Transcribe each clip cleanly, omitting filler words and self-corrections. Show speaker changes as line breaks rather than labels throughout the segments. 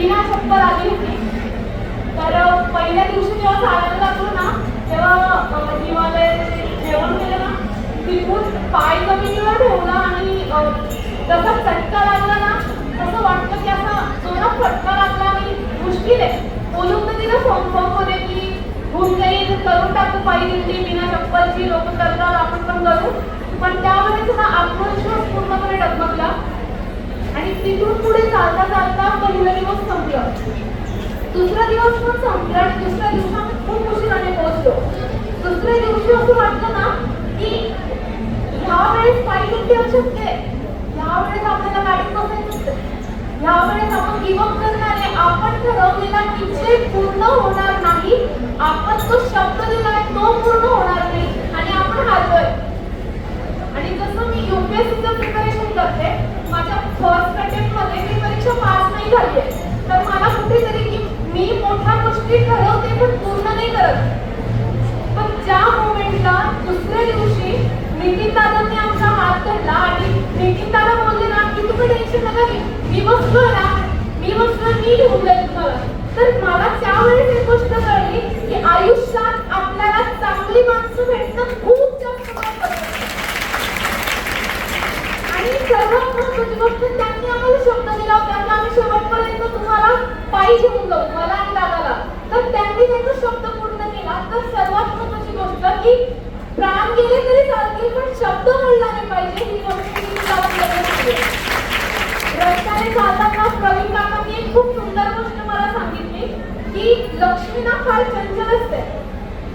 बिना चप्पल आली होती. तर पहिल्या दिवशी जेव्हा चालायला लागलो ना तेव्हा हिमालयाचे जेवण केलं ना तिथून पाय जमिनीवर ठेवला आणि जसा चटका लागला ना तसं वाटतं की असा जोरात फटका लागला आणि मुश्किल आहे. बोलून तर तिला फॉर्म मध्ये की होऊन जाईल, करून टाकू पायी दिंडी बिना चप्पलची, लोक करतात आपण पण करू. पण त्यावेळेस ना आत्मविश्वास पूर्णपणे डगमगला आणि तिथून पुढे चालता चालता पहिला दिवस संपला. दुसरा दिवस पण संपला आणि दुसऱ्या दिवशी आम्ही खूप उशिराने पोहोचलो. दुसऱ्या दिवशी असं वाटलं ना की ह्यावेळेस पायी दिंडी अशक्य आहे, ह्यावेळेस आपल्याला गाडीत बसायचं, ह्यावेळेस आपण गिवअप करणार आहे. आपण ठरवलेला इच्छे पूर्ण होणार नाही, आपण तो शब्द दिलाय तो पूर्ण होणार नाही आणि आपण हारलोय. आणि जसं मी UPSCचं प्रिपरेशन करते, माझ्या फर्स्ट अटेम्प्ट मध्ये मी परीक्षा पास नाही झाली आहे. तर मला कुठेतरी की मी मोठ्या गोष्टी ठरवते पण पूर्ण नाही करत. पण ज्या मोमेंटला दुसऱ्या दिवशी नितीन दादांनी आमचा हात धरला आणि नितीन दादा बोलले ना की तुम्ही टेन्शन नका घ्या, मी बसलोय ना, मी घेऊन जाईल तुम्हाला. तर मला त्यावेळेस एक गोष्ट कळली की आयुष्यात आपल्याला चांगली माणसं भेटणं खूप जास्त महत्त्वाचं आणि सर्वात महत्त्वाची गोष्ट त्यांनी आम्हाला शब्द दिला होता की आम्ही शेवटपर्यंत तुम्हाला पायी घेऊन जाऊ, मला आणि दादाला. तर त्यांनी त्यांचा शब्द पूर्ण केला. तर सर्वात महत्त्वाची गोष्ट की प्राण गेले तरी चालतील पण शब्द बोलला नाही पाहिजे ही गोष्ट रस्त्याने चालताना प्रवीण काकांनी एक खूप सुंदर गोष्ट मला सांगितली की लक्ष्मी ना फार चंचल असते.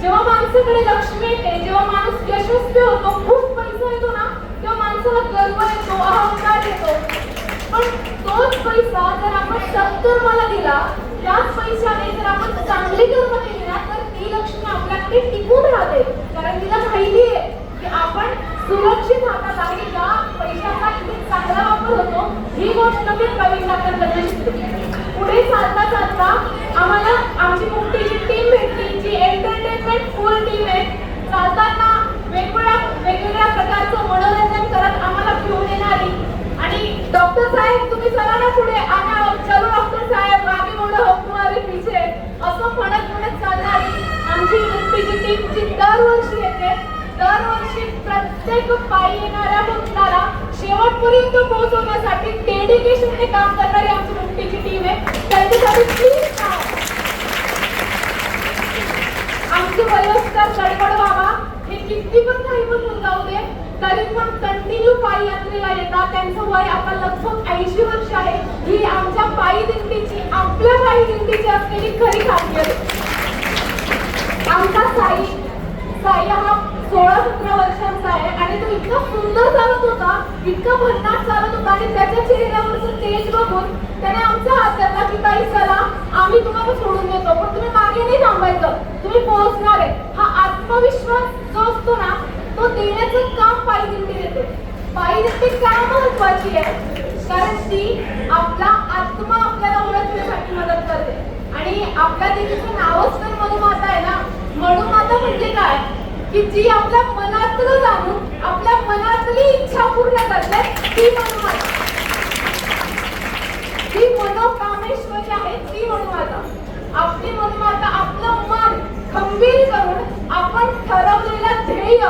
जेव्हा माणसाकडे लक्ष्मी येते, जेव्हा माणूस यशस्वी होतो, खूप पैसा येतो ना तेव्हा माणसाला गर्व येतो, अहंकार येतो. पण तोच पैसा जर आपण सत्कर्माला दिला, त्याच पैशाने जर आपण चांगली कर्म केली ना तर ती लक्ष्मी आपल्याकडे टिकून राहते. कारण तिला माहिती आहे की आपण सुरक्षित हातात आहे, ज्या पैशाचा इथे चांगला वापर होतो. ही गोष्ट मी प्रवीण काकांकडून शिकली. पुढे चालता चालता आम्हाला आमची मुक्तीची टीम भेटली, जी एंटरटेनमेंट फुल टीम आहे. चालताना वेगवेगळ्या प्रकारचं मनोरंजन करत आम्हाला घेऊन येणारी आणि डॉक्टर साहेब तुम्ही चला ना पुढे, चलो डॉक्टर साहेब आगे बोलो हो तुम्हारे पीछे असं म्हणत चालणारी आमची मुक्तीची टीम जी दरवर्षी येते. दरवर्षी प्रत्येक पायी येणाऱ्या भक्ताला शेवटपर्यंत पोहोचवण्यासाठी डेडिकेशनने काम करणारी आमची मुक्तीची टीम आहे. त्यांच्यासाठी प्लीज आमचे वयस्कर गडबड बाबा हे किती पण काही पण जाऊ दे तरी पण कंटिन्यू पायी यात्रेला येतात. त्यांचं वय आता लगभग 80 वर्ष आहे. ही आमच्या पायी दिंडीची, आपल्या पायी दिंडीची असलेली खरी खासियत आहे. आमचा साई हा 16-17 वर्षांचा आहे आणि तो इतका सुंदर चालत होता, इतका भन्नाट चालत होता आणि त्याच्या चेहऱ्यावरचं तेज बघून त्याने आमचा हात धरला की ताई चला आम्ही तुम्हाला सोडून देतो पण तुम्ही मागे नाही थांबायचं, तुम्ही पोहोचणार आहे. हा आत्मविश्वास जो असतो ना तो देण्याचं काम पायी दिंडी देते. पायी दिंडी का महत्वाची आहे? कारण ती आपला आत्मा आपल्याला ओळखण्यासाठी मदत करते आणि आपल्या देवीचं नावच तर मनुमाता आहे ना. मनुमाता म्हणजे काय की जी आपल्या मनातलं जाणून आपल्या मनातली इच्छा पूर्ण करते ती मनुमाता. ती मनोकामेश्वरी आहे ती मनुमाता. आपली मनुमाता आपलं मन खंबीर करून आपण ठरवलेलं ध्येय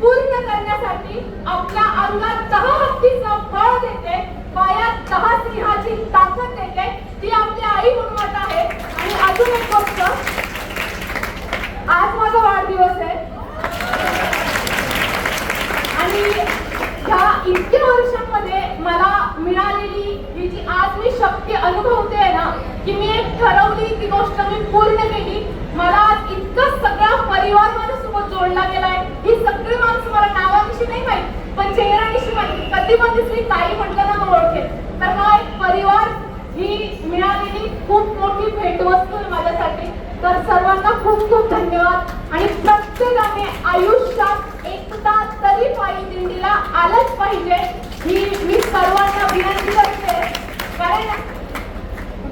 पूर्ण करण्यासाठी आपल्या अंगात 10 हत्तीचं बळ देते, पायात 10 सिंहाची ताकद देते. ती आपली आई मनुमाता आहे. आणि अजून एक गोष्ट, आज माझा वाढदिवस आहे आणि ह्या इतक्या वर्षांमध्ये मला मिळालेली ही जी आज मी शक्ती अनुभवते ना की मी एक ठरवली ती गोष्ट मी पूर्ण केली. मला आज इतका सगळा परिवार माझ्यासोबत जोडला गेलाय. ही सगळी माणसं मला नावाविषयी नाही माहिती पण चेहऱ्याविषयी माहिती. कधी पण दिसली ताई म्हटलं ना तो ओळखेल. तर हा एक परिवार ही मिळालेली खूप मोठी भेटवस्तू आहे माझ्यासाठी. तर सर्वांना खूप खूप धन्यवाद आणि प्रत्येकाने आयुष्यात एकदा तरी पायी दिंडीला आलंच पाहिजे ही मी सर्वांना विनंती करते. कारण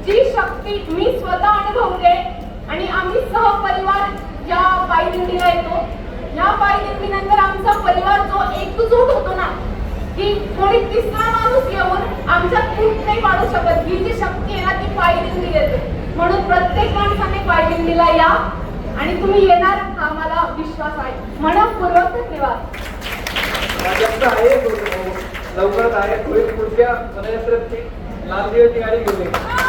जी शक्ती मी स्वतः अनुभवते आणि आम्ही सहपरिवार या पायी दिंडीला येतो. या पायी दिंडीनंतर आमचा परिवार जो एकजूट होतो ना की कोणी तिसरा माणूस येऊन आमच्यात फूट नाही पाडू शकत. ही जी शक्ती आहे ना ती पायी दिंडी प्रत्येक माणसाने पाय दिला या आणि तुम्ही येणार हा मला विश्वास आहे. मनपूर्वक धन्यवाद.
माझ्याकडे आहे लवकरच आहे. पुढच्या गणेश लाल दिव्याची गाडी घेऊन ये.